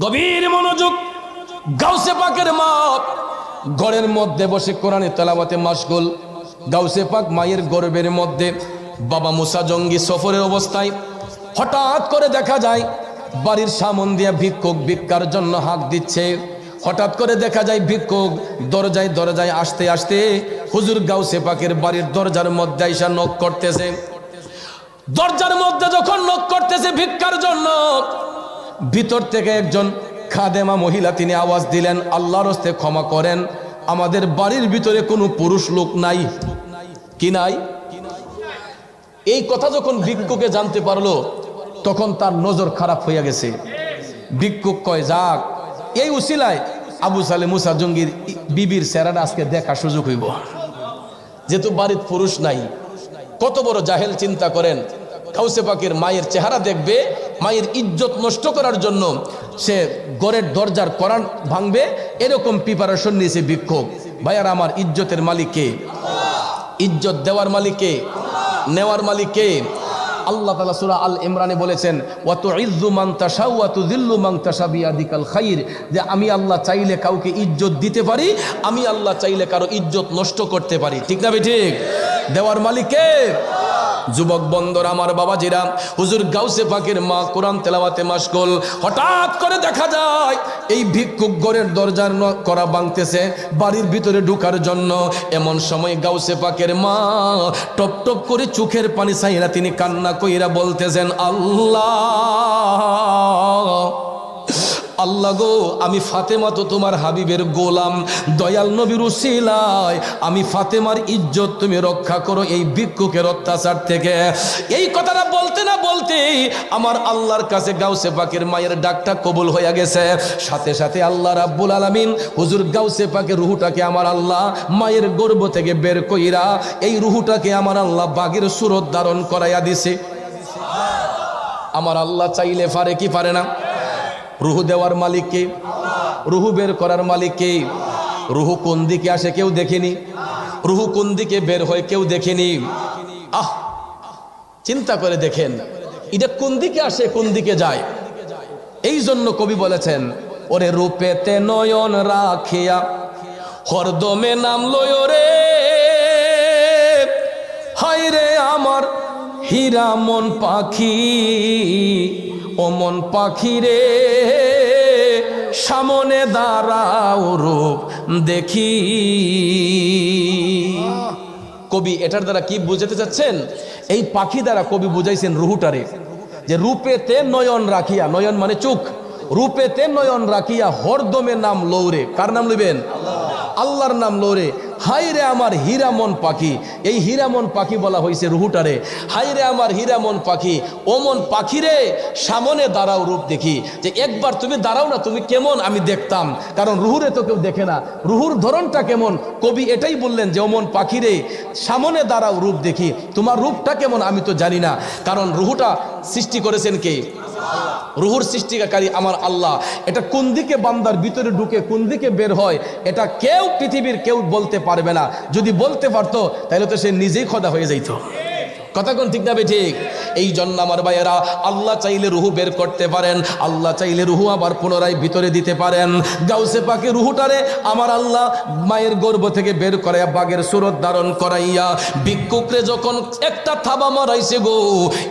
গভীর মনোযোগ। গাউসে পাকের মা ঘরের মধ্যে বসে কোরআনে তেলাওয়াতে মাশগুল। গাউসে পাক মায়ের গর্ভের মধ্যে। বাবা মুসা জঙ্গি সফরের অবস্থায় হঠাৎ করে দেখা যায় বাড়ির সামন দিয়ে ভিক্ষুক ভিক্ষার জন্য হাঁক দিচ্ছে। হঠাৎ করে দেখা যায় ভিক্ষুক দরজায় দরজায় আসতে আসতে হুজুর গাউসে পাকের বাড়ির দরজার মধ্যে আইসা নক করতেছে। দরজার মধ্যে যখন নক করতেছে ভিক্ষার জন্য, ভিতর থেকে একজন খাদেমা মহিলা তিনি আওয়াজ দিলেন, আল্লাহর হস্তে ক্ষমা করেন, আমাদের বাড়ির ভিতরে কোনো পুরুষ লোক নাই। কি নাই? এই কথা যখন ভিক্ষুকে জানতে পারলো তখন তার নজর খারাপ হইয়া গেছে। ভিক্ষুক কয়, যাক এই উসিলায় আবু সালে মুসা জঙ্গির বিবির চেহারাটা আজকে দেখা সুযোগ হইব, যেহেতু বাড়ির পুরুষ নাই। কত বড় জাহেল চিন্তা করেন, গাউসে পাকের মায়ের চেহারা দেখবে, মায়ের ইজ্জত নষ্ট করার জন্য সে ঘরের দরজার কোরআন ভাঙবে, এরকম প্রিপারেশন নিয়েছে ভিক্ষুক। ভাইয়ার আমার, ইজ্জতের মালিক কে? ইজ্জত দেওয়ার মালিক কে? নেওয়ার মালিক কে? আল্লাহ তাআলা সূরা আল ইমরানে বলেছেন, ওয়া তুইজ্জু মান তাশাউ ওয়া তুযিল্লু মান তাশা বিয়াদিকাল খাইর, যে আমি আল্লাহ চাইলে কাউকে ইজ্জত দিতে পারি, আমি আল্লাহ চাইলে কারো ইজ্জত নষ্ট করতে পারি। ঠিক না ঠিক? দেওয়ার মালিক কে? যুবক বন্দর আমার বাবাজিরা, হুজুর গাউসে পাকের মা কোরআন তেলাওয়াতে মাশগুল। হঠাৎ করে দেখা যায় এই ভিক্ষুক ঘরের দরজার করা ভাঙতেছে বাড়ির ভিতরে ঢোকার জন্য। এমন সময় গাউসে পাকের মা টপ টপ করে চোখের পানি ছাইরা তিনি কান্না কইরা বলতেছেন, আল্লাহ আল্লাহ গো, আমি ফাতেমা তো তোমার হাবিবের গোলাম, দয়াল নবীর উসিলায় আমি ফাতেমার ইজ্জত তুমি রক্ষা করো এই ভিক্ষুকের অত্যাচার থেকে। এই কথাটা বলতে না বলতে আমার আল্লাহর কাছে গাউসে পাকের মায়ের ডাকটা কবুল হয়ে গেছে। সাথে সাথে আল্লাহ রাব্বুল আলামিন হুজুর গাউসে পাকের রুহুটাকে আমার আল্লাহ মায়ের গর্ভ থেকে বের কইরা এই রুহুটাকে আমার আল্লাহ বাগের সুরত ধারণ করাইয়া দিছে। আমার আল্লাহ চাইলে পারে কি পারে না? রুহু দেওয়ার মালিক কে? রুহু বের করার মালিক কে? রুহু কোন দিকে আসে কেউ দেখেনি, রুহু কোন দিকে বের হয় কেউ দেখেনি। চিন্তা করে দেখেন, এটা কোন দিকে আসে কোন দিকে যায়। এই জন্য কবি বলেছেন, ওরে রূপেতে নয়ন রাখিয়া হরদমে নাম লয় রে, হায় রে আমার হীরা মন পাখি, ও মন পাখি রে সামনে দাঁড়াও রূপ দেখি। কবি এটার দ্বারা কি বুঝাতে চাচ্ছেন? এই পাখি দ্বারা কবি বুঝাইছেন রুহুটারে, যে রূপেতে নয়ন রাখিয়া, নয়ন মানে চোখ, রূপেতে নয়ন রাখিয়া হরদমে নাম লৌরে। কার নাম লইবেন? আল্লাহর নাম লৌরে। হায় রে আমার হীরামন পাখি, এই হীরামন পাখি বলা হয়েছে রুহুটারে। হায় রে আমার হীরামন পাখি, ও মন পাখি রে সামনে দাঁড়াও রূপ দেখি। যে একবার তুমি দাঁড়াও না, তুমি কেমন আমি দেখতাম, কারণ রুহুরে তো কেউ দেখে না, রুহুর ধরনটা কেমন। কবি এটাই বললেন যে ও মন পাখি রে সামনে দাঁড়াও রূপ দেখি, তোমার রূপটা কেমন আমি তো জানি না, কারণ রুহুটা সৃষ্টি করেছেন কে? রুহুর সৃষ্টিকারী আমার আল্লাহ। এটা কোন দিকে বান্দার ভিতরে ঢুকে কোন দিকে বের হয় এটা কেউ পৃথিবীর কেউ বলতে পারবে না। যদি বলতে পারতো তাহলে তো সে নিজেই খোদা হয়ে যাইত। কথা কোন ঠিক না ঠিক? এই জন্য আমার ভাইয়েরা, আল্লাহ চাইলে রুহু বের করতে পারেন, আল্লাহ চাইলে রুহু আবার পুনরায় ভিতরে দিতে পারেন। গাউসে পাকে রুহুটারে আমার আল্লাহ মায়ের গর্ভ থেকে বের করাইয়া বাগের সুরত ধারণ করাইয়া ভিক্ষুকরে যখন একটা থাবা মারাইছে গো,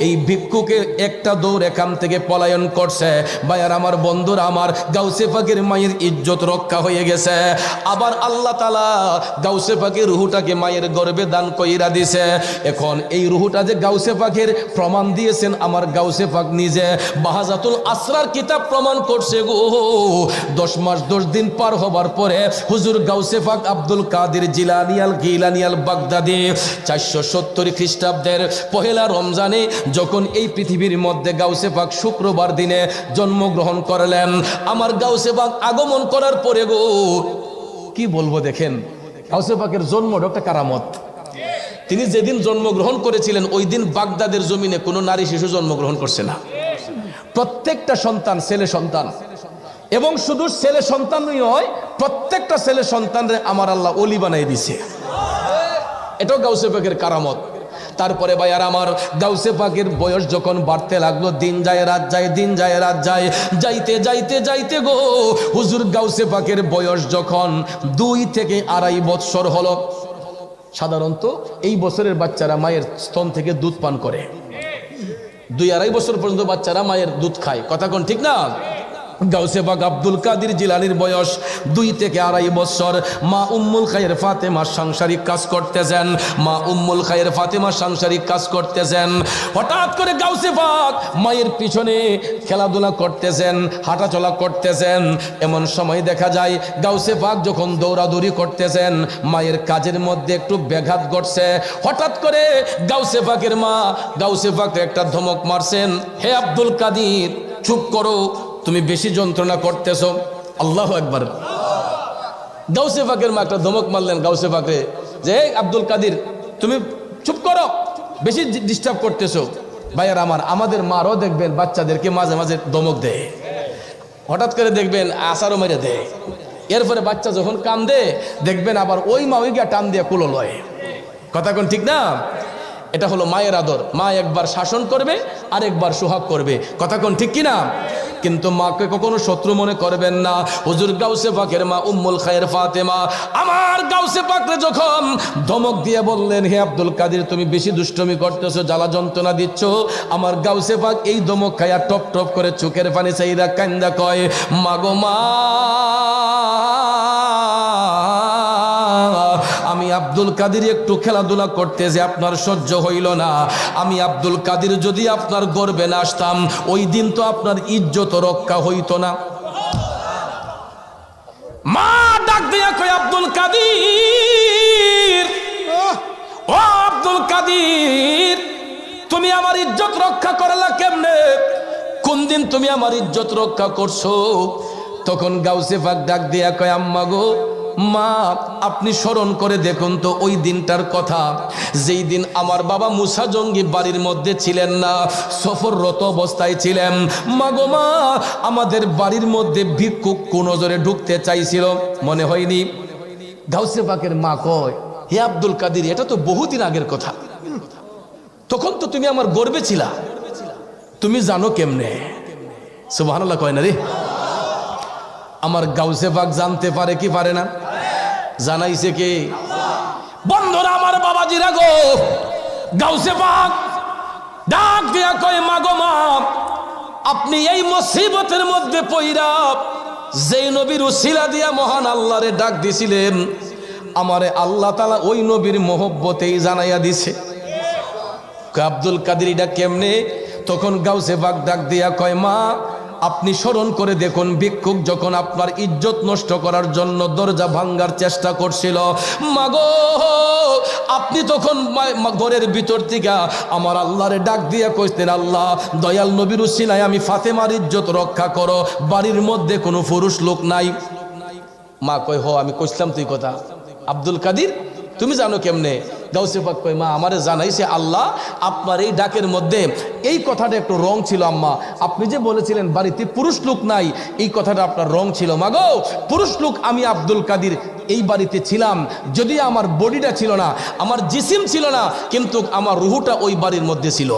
এই ভিক্ষুকে একটা দৌড় এখান থেকে পলায়ন করছে। ভাইয়ার আমার, বন্ধুরা আমার, গাউসে পাকের মায়ের ইজ্জত রক্ষা হয়ে গেছে। আবার আল্লাহ তাআলা গাউসে পাকের রুহুটাকে মায়ের গর্ভে দান কইরা দিছে। এখন এই রুহুটা যে গাউসে পাকের প্রমাণ দিয়েছেন আমার গাউসে পাক নিজে। বাহাজাতুল আসরার কিতাব প্রমাণ করছে গো, 10 মাস 10 দিন পার হবার পরে হুজুর গাউসে পাক আব্দুল কাদের জিলানী আল গিলানী আল বাগদাদি 470 খ্রিস্টাব্দের পহেলা রমজানে যখন এই পৃথিবীর মধ্যে গাউসে পাক শুক্রবার দিনে জন্মগ্রহণ করলেন। আমার গাউসে পাক আগমন করার পরে গো, কি বলবো দেখেন, গাউসে পাকের জন্মটা একটা কারামত। তিনি যেদিন জন্মগ্রহণ করেছিলেন ওই দিন বাগদাদের জমিনে কোনো নারী শিশু জন্মগ্রহণ করছে না। প্রত্যেকটা সন্তান ছেলে সন্তান, এবং শুধু ছেলে সন্তানই নয়, প্রত্যেকটা ছেলে সন্তানরে আমার আল্লাহ ওলি বানাই দিছে। এটাও গাউসে পাকের কারামত। তারপরে ভাইয়ার আমার গাউসে পাকের বয়স যখন বাড়তে লাগলো, দিন যায় রাত যায়, দিন যায় রাত যায়, যাইতে যাইতে যাইতে গো হুজুর গাউসে পাকের বয়স যখন 2 থেকে 2.5 বছর হলো। সাধারণত এই বছরের বাচ্চারা মায়ের স্তন থেকে দুধ পান করে, 2-2.5 বছর পর্যন্ত বাচ্চারা মায়ের দুধ খায়, কথা কোন ঠিক না? গাউসে পাক আব্দুল কাদের জিলানীর বয়স 2 থেকে 2.5 বছর। মা উম্মুল খায়ের ফাতেমা সাংসারিক কাজ করতেছেন, মা উম্মুল খায়ের ফাতেমা সাংসারিক কাজ করতেছেন। হঠাৎ করে গাউসে পাক মায়ের পিছনে খেলাধুলা করতেছেন, হাঁটাচলা করতেছেন। এমন সময় দেখা যায় গাউসে পাক যখন দৌড়াদৌড়ি করতেছেন, মায়ের কাজের মধ্যে একটু ব্যাঘাত ঘটছে। হঠাৎ করে গাউসে পাকের মা গাউসে পাককে একটা ধমক মারছেন, হে আব্দুল কাদের চুপ করো, তুমি বেশি যন্ত্রণা করতেছো। আল্লাহু আকবার। গাউসে পাকের মা একটা ধমক মারলেন গাউসে পাকরে, যে আব্দুল কাদের তুমি চুপ করো, বেশি ডিস্টার্ব করতেছো। ভাইয়ার আমার, আমাদের মারও দেখবেন বাচ্চাদেরকে মাঝে মাঝে ধমক দেয়, হঠাৎ করে দেখবেন আসারও মেরে দেয়। এরপরে বাচ্চা যখন কান্দে দেখবেন আবার ওই মা ওই গিয়া টান দিয়ে কুলো লয়, কথা কোন ঠিক না? এটা হলো মায়ের আদর। মা একবার শাসন করবে আর একবার সোহাগ করবে, কথা কোন ঠিক কিনা? কিন্তু মাকে কখনো শত্রু মনে করবেন না। হুজুর গাউসে পাকের মা উম্মুল খায়ের ফাতেমা আমার গাউসে পাকরে যখন ধমক দিয়ে বললেন, হে আব্দুল কাদের তুমি বেশি দুষ্টমি করতেছো, জ্বালা যন্ত্রণা দিচ্ছ, আমার গাউসে পাক এই ধমক খায়া টপ টপ করে চোখের পানি চাইরা কান্দা কয়, মাগো মা, আমি আব্দুল কাদের একটু খেলাধুলা করতে যে আপনার সহ্য হইল না। আমি আব্দুল কাদের যদি আপনার গর্বে না আসতাম, ওই দিন তো আপনার ইজ্জত রক্ষা হইতো না। মা ডাক দিয়া কই, আব্দুল কাদের, ও আব্দুল কাদের, তুমি আমার ইজ্জত রক্ষা করলা কেমনে? কোন দিন তুমি আমার ইজ্জত রক্ষা করছো? তখন গাউসে পাক ডাক দিয়া কয়, আম্মা গো, মা আপনি স্মরণ করে দেখুন তো ওই দিনটার কথা, যেই দিন আমার বাবা মুসা জঙ্গি বাড়ির মধ্যে ছিলেন না, সফররত অবস্থায় ছিলেন। মা গো মা, আমাদের বাড়ির মধ্যে ভিক্ষুক কোন নজরে ঢুকতে চাইছিল, মনে হয়নি? গাউসে পাকের মা কয়, হে আব্দুল কাদের, এটা তো বহুদিন আগের কথা, তখন তো তুমি আমার গর্বে ছিলা, তুমি জানো কেমনে? সুবহানাল্লাহ কয় না রে? আমার গাউসে পাক জানতে পারে কি পারে না? জানাইছে কে? বন্ধুরা আমার, বাবাজিরা গো, গাউসে পাক ডাক দিয়া কয়, মা গো মা, আপনি এই মুসিবতের মধ্যে পইরা যেই নবীর উসিলা দিয়া মহান আল্লাহরে ডাক দিছিলেন, আমারে আল্লাহ তাআলা ওই নবীর মহব্বতেই জানাইয়া দিছে। আব্দুল কাদের এটা কেমনে? তখন গাউসে পাক ডাক দিয়া কয়, মা আপনি স্মরণ করে দেখুন, ভিক্ষুক যখন আপনার ইজ্জত নষ্ট করার জন্য দরজা ভাঙ্গার চেষ্টা করছিল, মাগো আপনি তখন ঘরের ভিতর থেকে আমার আল্লাহরে ডাক দিয়ে কইতেন, আল্লাহ দয়াল নবীর উসিলায় আমি ফাতেমার ইজ্জত রক্ষা করো, বাড়ির মধ্যে কোনো পুরুষ লোক নাই। মা কয়, হো আমি কইছিলাম তুই কথা। আব্দুল কাদের তুমি জানো কেমনে? গাউসে পাক কয়, মা আমারে জানাইছে আল্লাহ, আপনার এই ডাকের মধ্যে এই কথাটা একটু রং ছিল আম্মা, আপনি যে বলেছিলেন বাড়িতে পুরুষ লোক নাই, এই কথাটা আপনার রং ছিল। মাগো পুরুষ লোক আমি আব্দুল কাদের এই বাড়িতে ছিলাম, যদি আমার বডিটা ছিল না, আমার জিসিম ছিল না, কিন্তু আমার রুহুটা ওই বাড়ির মধ্যে ছিল।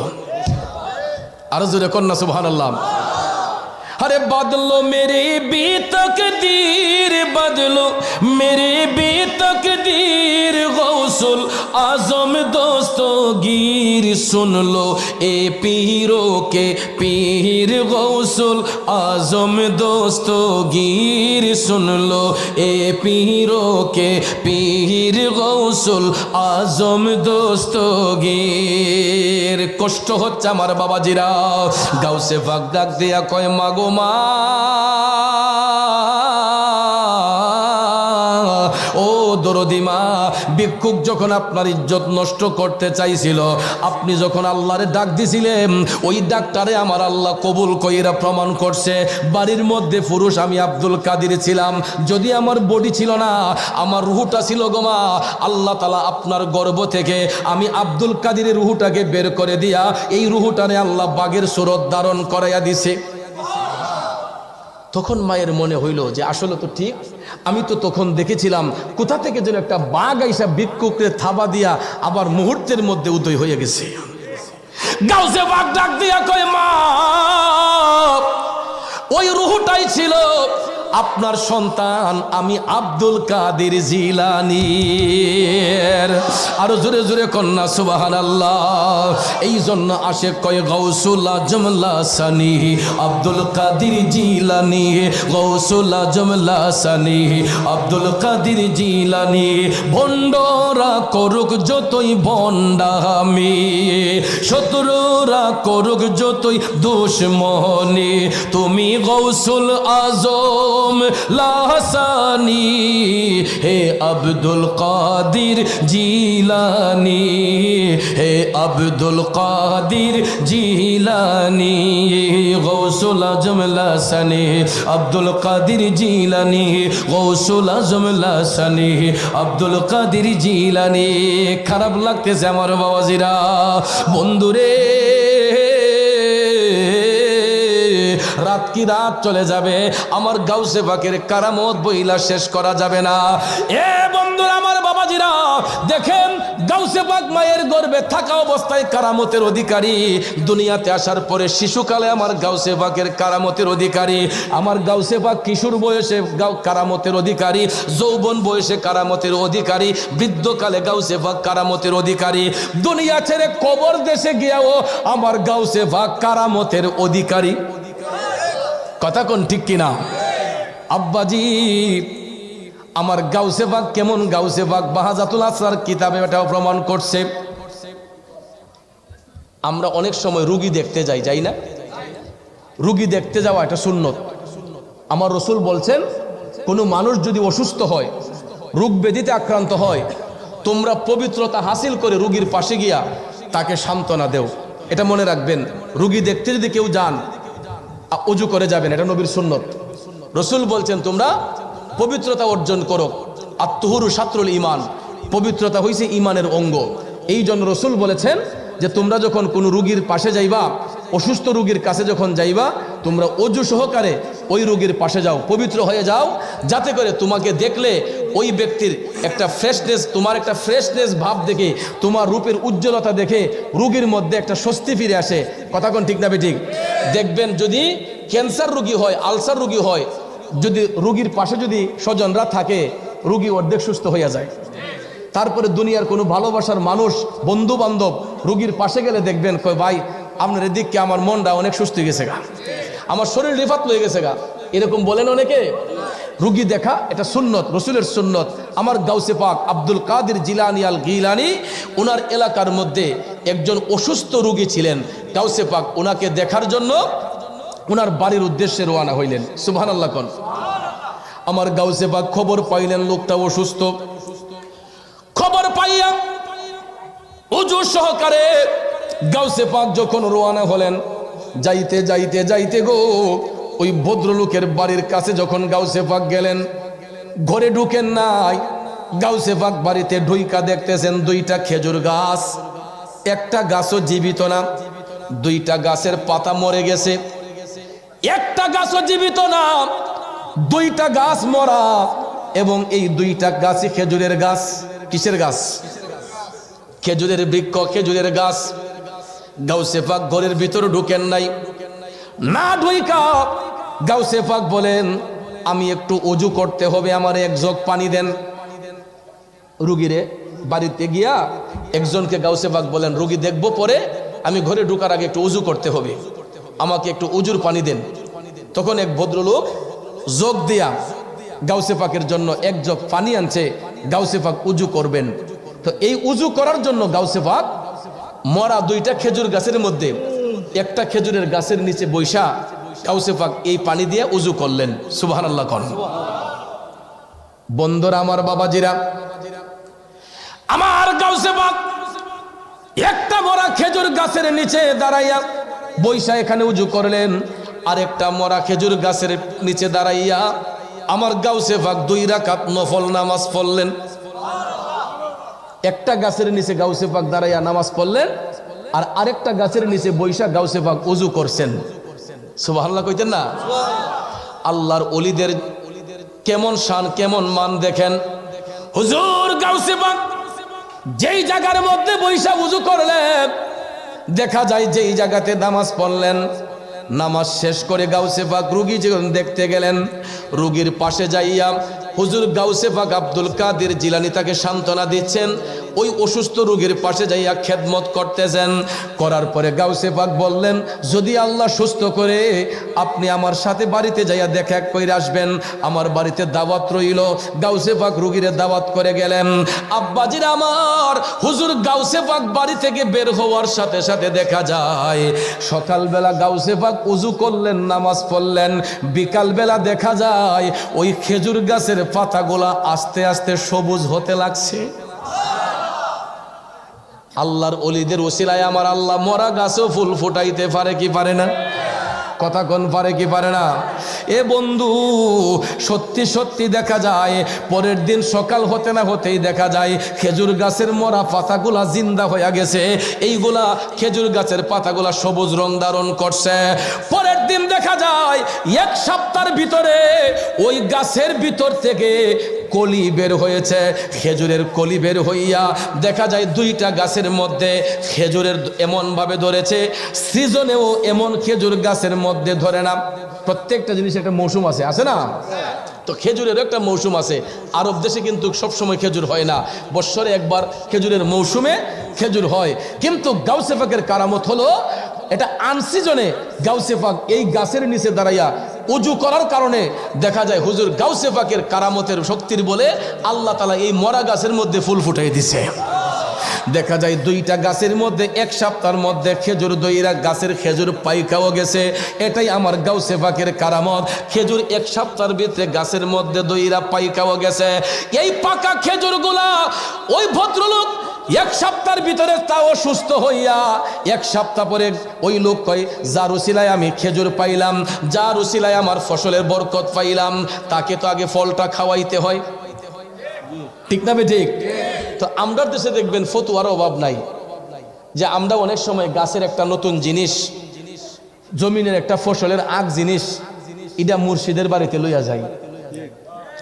আরো জোরে কন্যা সুবহানাল্লাহ। अरे बदलो मेरी भी तकदीर, बदलो मेरी भी तकदीर, गौसुल आजम दोस्तों गिर सुन लो ए पीरों के पीर, गौसुल आजम दोस्तों गिर सुन लो ए पीरों के पीर, गौसुल आजम दोस्तों गिर। কষ্ট হচ্ছে আমার বাবাজিরা। গাউসে পাক ডাক দিয়া কয়, মাগো মা, ও দরদি মা, ভিক্ষুক যখন আপনার ইজ্জত নষ্ট করতে চাইছিল, আপনি যখন আল্লাহরে ডাক দিছিলেন, ওই ডাকটারে আমার আল্লাহ কবুল কইরা প্রমাণ করছে, বাড়ির মধ্যে পুরুষ আমি আব্দুল কাদের ছিলাম, যদি আমার বডি ছিল না, আমার রুহুটা ছিল গো মা, আল্লাহ তাআলা আপনার গর্ভ থেকে আমি আব্দুল কাদেরের রুহুটাকে বের করে দিয়া এই রুহুটারে আল্লাহ বাঘের সুরত ধারণ করাইয়া দিছে। তখন মায়ের মনে হইল যে আসলে তো ঠিক, আমি তো তখন দেখেছিলাম কোথা থেকে যেন একটা বাঘ আইসা ভিক্ষুকরে থাবা দিয়া আবার মুহূর্তের মধ্যে উদয় হয়ে গেছে। গাউসে বাঘ ডাক দিয়া কয়, মা, ওই রুহটাই ছিল আপনার সন্তান আমি আব্দুল কাদের জিলানীর। আরো জোরে জোরে কন্যা সুবহানাল্লাহ। এই জন্য আশেক কয় গাউসুল আজম লাসানি আব্দুল কাদের জিলানী, গাউসুল আজম লাসানি আব্দুল কাদের জিলানী। ভণ্ডরা করুক যতই ভণ্ডামি, শত্রুরা করুক যতই দুশমনি, তুমি গাউসুল আজম লাসানি হে আব্দুল কাদের জিলানী, হে আব্দুল কাদের জিলানী। গাউসুল আজম লাসানি আব্দুল কাদের জিলানী, গাউসুল আজম লাসানি আব্দুল কাদের জিলানী। খারাপ লাগতেছে আমার বাবাজিরা, বন্ধুরে, রাত কি রাত চলে যাবে, আমার গাউসে পাকের কারামত বইলা শেষ করা যাবে না। এ বন্ধুরা, আমার বাবাজিরা, দেখেন গাউসে পাক মায়ের গর্ভে থাকা অবস্থায় কারামতের অধিকারী, দুনিয়াতে আসার পরে শিশুকালে আমার গাউসে পাকের কারামতের অধিকারী, আমার গাউসে পাক কিশোর বয়সে কারামতের অধিকারী, যৌবন বয়সে কারামতের অধিকারী, বৃদ্ধকালে গাউসে পাক কারামতের অধিকারী, দুনিয়া ছেড়ে কবর দেশে গিয়াও আমার গাউসে পাক কারামতের অধিকারী। কথা কোন ঠিক কিনা? আব্বাজি, আমার গাউসে পাক কেমন গাউসে পাক বাহাজাতুল আসরার কিতাবে এটাও প্রমাণ করছে। আমরা অনেক সময় রুগী দেখতে যাই না? রুগী দেখতে যাওয়া এটা সুন্নত। আমার রসুল বলছেন, কোনো মানুষ যদি অসুস্থ হয়, রোগ ব্যাধিতে আক্রান্ত হয়, তোমরা পবিত্রতা হাসিল করে রুগীর পাশে গিয়া তাকে সান্ত্বনা দেও। এটা মনে রাখবেন, রুগী দেখতে যদি কেউ যান, অজু করে যাবেন, এটা নবীর সুন্নত। রসুল বলছেন তোমরা পবিত্রতা অর্জন করো, আত্মহুরু শাত্রুল ইমান, পবিত্রতা হইছে ইমানের অঙ্গ। এই জন্য রসুল বলেছেন যে তোমরা যখন কোনো রুগীর পাশে যাইবা, অসুস্থ রুগীর কাছে যখন যাইবা, তোমরা অজু সহকারে ওই রুগীর পাশে যাও, পবিত্র হয়ে যাও, যাতে করে তোমাকে দেখলে ওই ব্যক্তির একটা ফ্রেশনেস, তোমার একটা ফ্রেশনেস ভাব দেখে, তোমার রূপের উজ্জ্বলতা দেখে রুগীর মধ্যে একটা স্বস্তি ফিরে আসে। কথা কোন ঠিক না বেঠিক? দেখবেন যদি ক্যান্সার রুগী হয়, আলসার রুগী হয়, যদি রুগীর পাশে যদি স্বজনরা থাকে, রুগী অর্ধেক সুস্থ হইয়া যায়। তারপরে দুনিয়ার কোনো ভালোবাসার মানুষ, বন্ধু বান্ধব রুগীর পাশে গেলে দেখবেন কয়, ভাই আপনার এদিককে আমার মনটা অনেক সুস্থ হয়ে গেছে গা, আমার শরীর রিফাত হয়ে গেছে গা, এরকম বলেন অনেকে। রুগী দেখা এটা সুন্নত, রসুলের সুন্নত। আমার গাউসে পাক আব্দুল কাদের জিলানী আল গিলানী, ওনার এলাকার মধ্যে একজন অসুস্থ রুগী ছিলেন। গাউসে পাক ওনাকে দেখার জন্য ওনার বাড়ির উদ্দেশ্যে রওনা হইলেন। সুবহানাল্লাহ কোন। আমার গাউসে পাক খবর পাইলেন লোকটা অসুস্থ। খবর পাইয়া ওযু সহকারে গাউসে পাক যখন রওনা হলেন, যাইতে যাইতে যাইতে গো ওই ভদ্রলোকের বাড়ির কাছে যখন গাউসে পাক গেলেন, ঘরে ঢুকেন নাই, গাউসে পাক বাড়িতে ঢুইকা দেখতেছেন দুইটা খেজুর গাছ, একটা গাছও জীবিত না, দুইটা গাছের পাতা মরে গেছে, একটা গাছও জীবিত না, দুইটা গাছ মরা, এবং এই দুইটা গাছই খেজুরের গাছ। কিসের গাছ? খেজুরের বৃক্ষ, খেজুরের গাছ। গাউসে পাক ঘরের ভিতরে ঢুকেন নাই, না ঢুইকা গাউসে পাক বলেন, আমি একটু ওযু করতে হবে, আমার এক জগ পানি দেন। রুগীরে বাড়িতে গিয়া একজনকে গাউসে পাক বলেন, রুগী দেখবো পরে, আমি ঘরে ঢুকার আগে একটু ওযু করতে হবে, আমাকে একটু ওযুর পানি দেন। তখন এক ভদ্রলোক জগ দিয়া গাউসে পাকের জন্য এক জগ পানি আনছে, গাউসে পাক ওযু করবেন। তো এই ওযু করার জন্য গাউসে পাক মরা দুইটা খেজুর গাছের মধ্যে একটা খেজুরের গাছের নিচে বৈশা গাউসে পাক এই পানি দিয়ে ওযু করলেন। সুবহানাল্লাহ কোন। বন্ধুরা, আমার বাবাজিরা, আমার গাউসে পাক একটা মরা খেজুর গাছের নিচে দাঁড়াইয়া বৈশা এখানে ওযু করলেন, আর একটা মরা খেজুর গাছের নিচে দাঁড়াইয়া আমার গাউসে পাক 2 রাকাত নফল নামাজ পড়লেন। একটা গাছের নিচে গাউসে পাক দাঁড়াইয়া নামাজ পড়লেন, আর আরেকটা গাছের নিচে বৈশা গাউসে পাক ওযু করছেন। সুবহানাল্লাহ কইতেন না? আল্লাহর ওলিদের কেমন শান কেমন মান দেখেন। হুজুর গাউসে পাক যেই জায়গার মধ্যে বৈশা উযু করলেন, দেখা যায় যেই জায়গাতে নামাজ পড়লেন, নামাজ শেষ করে গাউসে পাক রুগী যখন দেখতে গেলেন, রুগীর পাশে যাইয়া হুজুর গাউসে পাক আব্দুল কাদের জিলানী তাকে সান্ত্বনা দিচ্ছেন, ওই অসুস্থ রোগীর পাশে যাইয়া খেদমত করতেছেন। করার পরে গাউসে পাক বললেন, যদি আল্লাহ সুস্থ করে আপনি আমার সাথে বাড়িতে যাইয়া দেখা করে আসবেন, আমার বাড়িতে দাওয়াত রইল। গাউসে পাক রোগীরে দাওয়াত করে গেলেন। আব্বাজির আমার, হুজুর গাউসে পাক বাড়ি থেকে বের হওয়ার সাথে সাথে দেখা যায় সকালবেলা গাউসে পাক উজু করলেন, নামাজ পড়লেন, বিকালবেলা দেখা যায় ওই খেজুর গাছের পাতাগুলা আস্তে আস্তে সবুজ হতে লাগছে। আল্লাহর ওলিদের ওসিলায় আমার আল্লাহ মরা গাছও ফুল ফুটাইতে পারে কি পারে না? কথা কোন পারে কি পারে না? এ বন্ধু, সত্যি সত্যি দেখা যায় পরের দিন সকাল হতে না হতেই দেখা যায় খেজুর গাছের মরা পাতাগুলা জিন্দা হয়ে গেছে। এইগুলা খেজুর গাছের পাতাগুলা সবুজ রং ধারণ করছে। পরের দিন দেখা যায় এক সপ্তাহের ভিতরে ওই গাছের ভিতর থেকে কলি বের হয়েছে। খেজুরের কলি বের হইয়া দেখা যায় দুইটা গাছের মধ্যে খেজুরের এমনভাবে ধরেছে, সিজনেও এমন খেজুর গাছের মধ্যে ধরে না। প্রত্যেকটা জিনিস একটা মৌসুম আছে, আছে না? তো খেজুরের একটা মৌসুম আছে। আরব দেশে কিন্তু সবসময় খেজুর হয় না, বৎসরে একবার খেজুরের মৌসুমে খেজুর হয়। কিন্তু গাউসে পাকের কারামত হলো এটা আনসিজনে গাউসে পাক এই গাছের নিচে দাঁড়াইয়া উজু করার কারণে দেখা যায় হুজুর গাউসে পাকের কারামতের শক্তির বলে আল্লাহ তাআলা এই মরা গাছের মধ্যে ফুল ফুটাই দিছে। দেখা যায় দুইটা গাছের মধ্যে এক সপ্তাহের মধ্যে খেজুর দইরা গাছের খেজুর পাইকাও গেছে। এটাই আমার গাউসে পাকের কারামত। খেজুর এক সপ্তাহের ভিতরে গাছের মধ্যে দইরা পাইকাও গেছে। এই পাকা খেজুরগুলা ওই ভদ্রলোক এক সপ্তাহের ভিতরে তাও সুস্থ হইয়া এক সপ্তাহ পরে ওই লোক কয়, যার উসিলায় আমি খেজুর পাইলাম, যার উসিলায় আমার ফসলের বরকত পাইলাম, তাকে তো আগে ফলটা খাওয়াইতে হয়, ঠিক না? ঠিক। তো আমরা দেশে দেখবেন ফতুয়ার অভাব নাই, যে আমরা অনেক সময় গাছের একটা নতুন জিনিস, জমিনের একটা ফসলের আগ জিনিস, এটা মুর্শিদের বাড়িতে লইয়া যায়,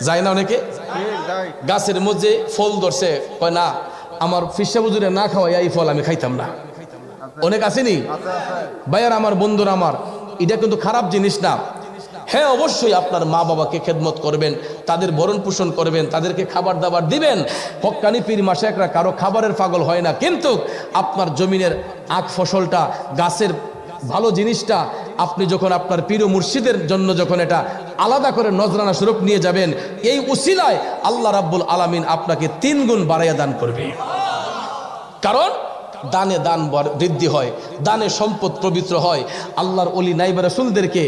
যায় না? অনেকে গাছের মধ্যে ফল ধরছে, কয় না আমার ফিসা বুজুরে না খাওয়াই এই ফল আমি খাইতাম না। অনেক আসেনি ভাইয়ার আমার, বন্ধুরা আমার, এটা কিন্তু খারাপ জিনিস না। হ্যাঁ, অবশ্যই আপনার মা বাবাকে খেদমত করবেন, তাদের ভরণ পোষণ করবেন, তাদেরকে খাবার দাবার দিবেন। হক্কানি পীর মাশায়েখরা কারো খাবারের পাগল হয় না, কিন্তু আপনার জমিনের আখ ফসলটা, গাছের ভালো জিনিসটা আপনি যখন আপনার পীর মুর্শিদের জন্য যখন এটা আলাদা করে নজরানা স্বরূপ নিয়ে যাবেন, এই উসিলায় আল্লাহ রাব্বুল আলামিন আপনাকে 3 গুণ বাড়াইয়া দান করবে। কারণ দানে দান বৃদ্ধি হয়, দানে সম্পদ পবিত্র হয়। আল্লাহর ওলি নাইবা রাসূলদেরকে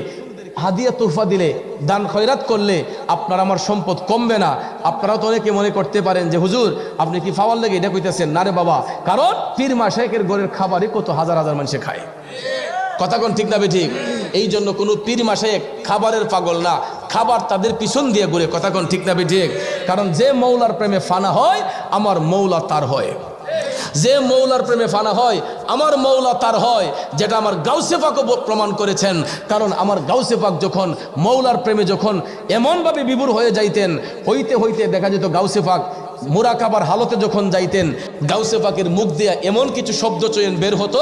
হাদিয়া তোহফা দিলে, দান খয়রাত করলে আপনার আমার সম্পদ কমবে না। আপনারা তো অনেকে মনে করতে পারেন যে হুজুর আপনি কি ফাওয়ার লেগে এটা কইতেছেন? না রে বাবা, কারণ পীর মাশায়েখের ঘরের খাবারই কত হাজার হাজার মানুষে খায়, কথা কোন ঠিক না ঠিক? এই জন্য কোনো পীর মাশায়েখ খাবারের পাগল না, খাবার তাদের পিছন দিয়ে ঘুরে, কথা কোন ঠিক না ঠিক? কারণ যে মৌলার প্রেমে ফানা হয় আমার মৌলা তার হয়, যে মৌলার প্রেমে ফানা হয় আমার মৌলা তার হয়, যেটা আমার গাউসে পাকও প্রমাণ করেছেন। কারণ আমার গাউসে পাক যখন মৌলার প্রেমে যখন এমনভাবে বিভোর হয়ে যাইতেন, হইতে হইতে দেখা যেত গাউসে পাক মুরাকাবার হালতে যখন যাইতেন, গাউসে পাকের মুখ দিয়ে এমন কিছু শব্দ চয়ন বের হতো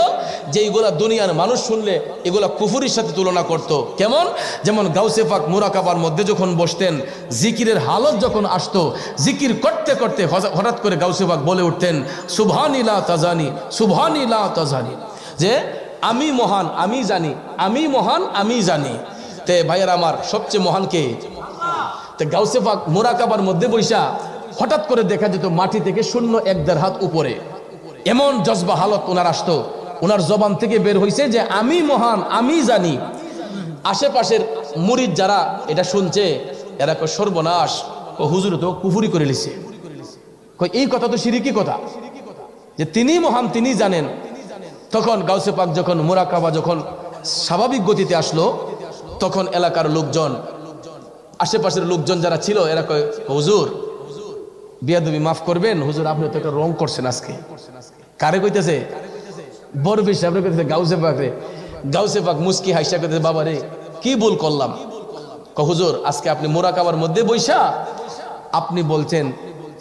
যেইগুলা দুনিয়ার মানুষ শুনলে এগুলা কুফুরির সাথে তুলনা করত। কেমন? যেমন গাউসে পাক মুরাকাবার মধ্যে যখন বসতেন, জিকিরের হালত যখন আসতো, জিকির করতে করতে হঠাৎ করে গাউসে পাক বলে উঠতেন, সুবহানি লা তাজানি, সুবহানি লা তাজানি, যে আমি মহান আমি জানি, আমি মহান আমি জানি। তে ভাইয়ের আমার, সবচেয়ে মহান কে? তে গাউসে পাক মুরাকাবার মধ্যে বৈশা হঠাৎ করে দেখা যেত মাটি থেকে 0.1-1.5 হাত উপরে এমন জজবা হালত ওনার আসতো, ওনার জবান থেকে বের হইছে যে আমি মহান আমি জানি। আশেপাশের মুরিদ যারা এটা শুনছে এরা কয় সর্বনাশ, ও হুজুর তো কুফরি করে লিছে, কয় এই কথা তো শিরকি কথা, যে তিনি মহান তিনি জানেন। তখন গাউসে পাক যখন মুরাকাবা যখন স্বাভাবিক গতিতে আসলো, তখন এলাকার লোকজন, আশেপাশের লোকজন যারা ছিল এরা কয়, হুজুর বিয়াদবি মাফ করবেন, হুজুর আপনি তো একটা রং করছেন আজকে। কারে কইতেছে? বরফি সাহেব কইতেছে গাউসে পাক রে। গাউসে পাক মুস্কি হাসিয়া কইতেছে, বাবা রে কি ভুল করলাম? হুজুর আজকে আপনি মুরাকাবার মধ্যে বৈশা আপনি বলছেন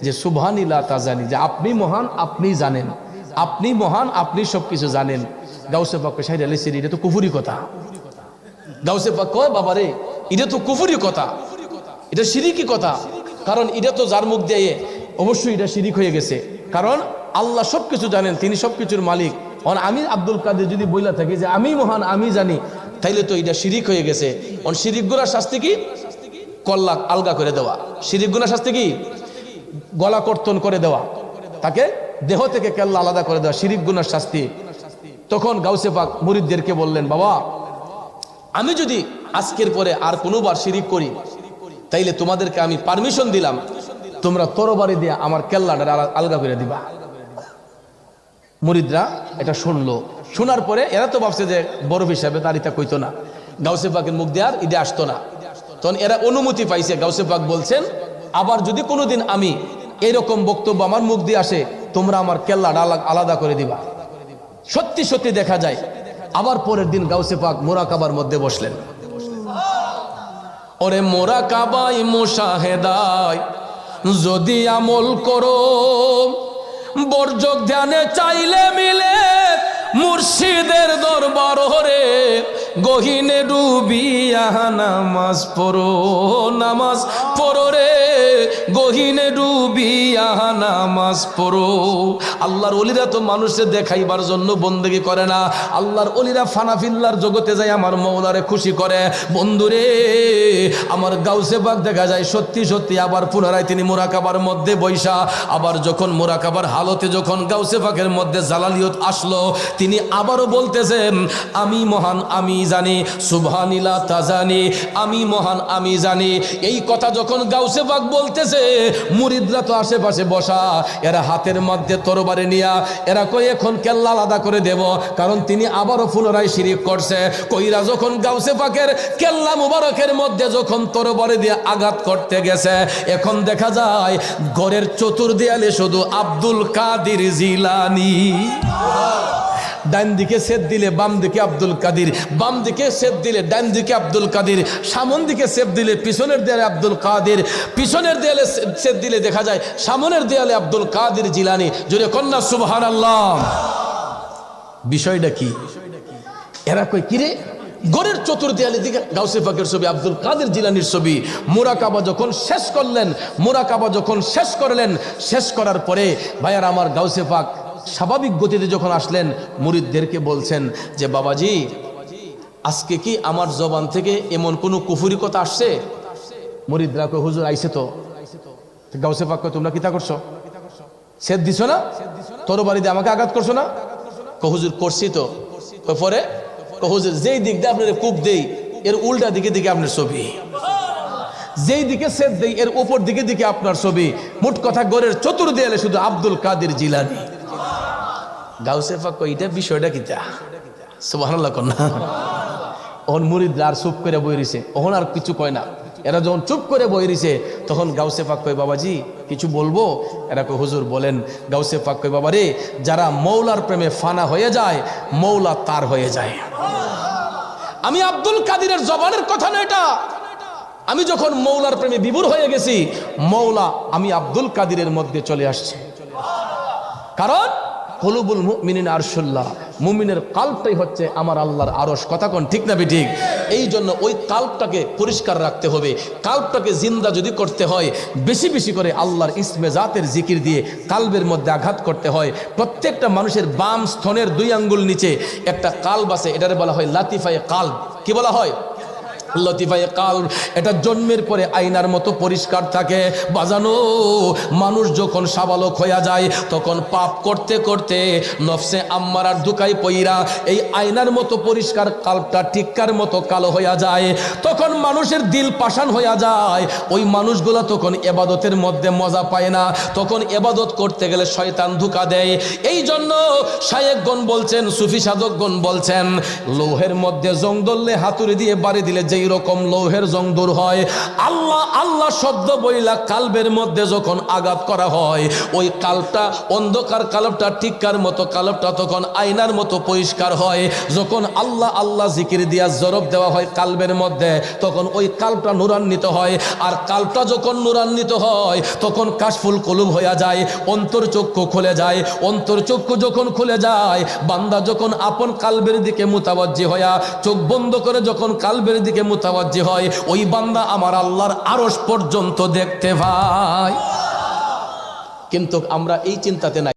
যে সুবহানিল্লাহ তাজানি, যে আপনি মহান, আপনি জানেন, আপনি মহান, আপনি সবকিছু জানেন। গাউসে পাক শাহিদ আলী সিরি, এটা তো কুফুরি কথা। গাউসে পাক কয় বাবারে এটা তো কুফুরি কথা, এটা শিরিকি কথা। কারণ এটা তো যার মুখ দিয়ে অবশ্যই এটা শিরিক হয়ে গেছে। কারণ আল্লাহ সবকিছু জানেন, তিনি সবকিছুর মালিক। আমি আব্দুল কাদের যদি বইলা থাকি যে আমি মহান, আমি জানি, তাইলে তো এটা শিরিক হয়ে গেছে। শিরিক গুনার শাস্তি কি? কল্লা আলগা করে দেওয়া। শিরিক গুনার শাস্তি কি? গলা কর্তন করে দেওয়া, তাকে দেহ থেকে কেল্লা আলাদা করে দেওয়া শিরিক গুনার শাস্তি। তখন গাউসে পাক মুরিদদেরকে বললেন, বাবা আমি যদি আজকের পরে আর কোনোবার শিরিক করি তাইলে তোমাদেরকে আমি পারমিশন দিলাম, তোমরা তরবারি দিয়ে আমার কেল্লাটা আলগা করে দিবা। মুরিদরা এটা শুনলো। শোনার পরে এরা তো ভাবছে যে বরফ হিসাবে তার এটা কইতো না, গাউসে পাকের মুখ দিয়ে আর ইডে আসতো না। তখন এরা অনুমতি পাইছে। গাউসে পাক বলছেন, আবার যদি কোনোদিন আমি এরকম বক্তব্য আমার মুখ দিয়ে আসে, তোমরা আমার কেল্লাটা আলাদা করে দিবা। সত্যি সত্যি দেখা যায় আবার পরের দিন গাউসে পাক মুরাকাবার মধ্যে বসলেন। ওরে মুরাকাবাই মুশাহেদায় যদি আমল করো, বর্জক ধ্যানে চাইলে মিলে মুর্শিদের দরবার রে, গহিনে ডুবিয়া নামাজ পড়ো, নামাজ পড়ো রে, গহিনে ডুবিয়া নামাজ পড়ো। আল্লাহর ওলিরা তো মানুষের দেখাইবার জন্য বন্দেগী করে না, আল্লাহর ওলিরা ফানাফিল্লার জগতে যায় আমার মওলারে খুশি করে। বন্ধুরে আমার গাউসে পাক দেখা যায় সত্যি সত্যি আবার পুনরায় তিনি মুরাকাবার মধ্যে বৈশা, আবার যখন মুরাকাবার হালতে যখন গাউসে পাকের মধ্যে জালালিয়ত আসলো, তিনি আবারও বলতেছেন আমি মহান, আমি জানি, সুবহানিল্লাহ তাজানি, আমি মহান, আমি জানি। এই কথা যখন গাউসে পাক বলতেছে, মুরিদরা তো আশেপাশে বসা, এরা হাতের মধ্যে তরবারি নিয়া এরা কই এখন কেল্লা আলাদা করে দেব, কারণ তিনি আবারও পুনরায় শিরিক করছে। কইরা যখন গাউসে পাকের কেল্লা মুবারকের মধ্যে যখন তরবারি দিয়ে আঘাত করতে গেছে, এখন দেখা যায় ঘরের চতুর্দিয়ালে শুধু আব্দুল কাদের জিলানী। ডান দিকে সেদ দিলে বাম দিকে আব্দুল কাদের, বাম দিকে সেদ দিলে ডান দিকে আব্দুল কাদের, সামন দিকে সেদ দিলে পিছনের দেয়ালে আব্দুল কাদের, পিছনের দেয়ালে সেদ দিলে দেখা যায় সামনের দেয়ালে আব্দুল কাদের জিলানী। জোরে কন্যা সুবহানাল্লাহ। বিষয়টা কি? এরা কই কিরে গড়ের চতুর্দিয়ালের দিকে গাউসে পাকের ছবি, আব্দুল কাদের জিলানীর ছবি। মুরাকাবা যখন শেষ করলেন, মুরাকাবা যখন শেষ করলেন, শেষ করার পরে ভাইয়ার আমার গাউসে পাক স্বাভাবিক গতিতে যখন আসলেন, মুরিদদেরকে বলছেন যে বাবাজি আজকে কি আমার জবান থেকে এমন কোনো কুফুরি কথা আসছে? মুরিদরা কয় হুজুর আইছে তো। গাউসে পাক কয় তোমরা কিতা করছো? সেদ দিছো না, তরবারি দিয়ে আমাকে আঘাত করছো না? হুজুর করছি তো। পরে হুজুর যেই দিক দিয়ে আপনার কূপ দেই এর উল্টা দিকে দিকে আপনার ছবি, যেই দিকে সেদ দেই এর উপর দিকে দিকে আপনার ছবি। মোট কথা গড়ের চতুর্দিয়ালে শুধু আব্দুল কাদের জিলানী। গাউসে পাক কই এটা বিষয়টা কিতা? সুবহানাল্লাহ কন্যা। ওহন মুরিদরা আর চুপ করে বই রইছে, ওহন আর কিছু কয় না। এরা যখন চুপ করে বই রইছে তখন গাউসে পাক কয় বাবাজি কিছু বলবো? এরা কয় হুজুর বলেন। গাউসে পাক কয় বাবা রে, যারা মৌলার প্রেমে ফানা হয়ে যায় মৌলা তার হয়ে যায়। আমি আব্দুল কাদেরের জবানের কথা না এটা, আমি যখন মৌলার প্রেমে বিভোর হয়ে গেছি, মৌলা আমি আব্দুল কাদেরের মধ্যে চলে আসছে। কারণ কুলুবুল মুমিনিন আরশুল্লাহ, মুমিনের কাল্পটাই হচ্ছে আমার আল্লাহর আরশ। কথা কোন ঠিক না ঠিক? এই জন্য ওই কাল্পটাকে পরিষ্কার রাখতে হবে। কাল্পটাকে জিন্দা যদি করতে হয় বেশি বেশি করে আল্লাহর ইসমে জাতের জিকির দিয়ে কাল্বের মধ্যে আঘাত করতে হয়। প্রত্যেকটা মানুষের বাম স্তনের 2 আঙ্গুল নিচে একটা কাল্ব আছে, এটারে বলা হয় লাতিফায়ে কাল্ব। কি বলা হয়? লতিফায়ে কাল্ব। এটা জন্মের পরে আয়নার মতো পরিষ্কার থাকে। বাজানো মানুষ যখন সাবালক হইয়া যায় তখন পাপ করতে করতে নফসে আম্মারার দুকাই পইরা এই আয়নার মতো পরিষ্কার কাল্বটা টিক্কার মতো কালো হইয়া যায়। তখন মানুষের দিল পাষাণ হইয়া যায়। ওই মানুষগুলো তখন ইবাদতের মধ্যে মজা পায় না। তখন ইবাদত করতে গেলে শয়তান ধোঁকা দেয়। এই জন্য শায়েখগণ বলছেন, সুফি সাধকগণ বলছেন, লোহের মধ্যে জং ধরলে হাতুড়ি দিয়ে বাড়ি দিলে যে যেই রকম লৌহের জং দূর হয়, আল্লাহ আল্লাহ শব্দ বইলা কালবের মধ্যে যখন আঘাত করা হয়, ওই কালটা অন্ধকার কালবটা টিক্কার মতো কালবটা তখন আয়নার মতো পরিষ্কার হয়। যখন আল্লাহ আল্লাহ জিকির দিয়া জরব দেওয়া হয় কালবের মধ্যে, তখন ওই কালবটা নূরান্বিত হয়। আর কালবটা যখন নূরান্বিত হয় তখন কাশফুল কলুব হয়ে যায়, অন্তর্চক্ষু খুলে যায়। অন্তর্চক্ষু যখন খুলে যায়, বান্দা যখন আপন কালবের দিকে মুতাওয়াজ্জি হয়া চোখ বন্ধ করে যখন কালবের দিকে মুতাওয়াজ্জি হয়, ওই বান্দা আমার আল্লাহর আরশ পর্যন্ত দেখতে পায়। কিন্তু আমরা এই চিন্তাতে নাই।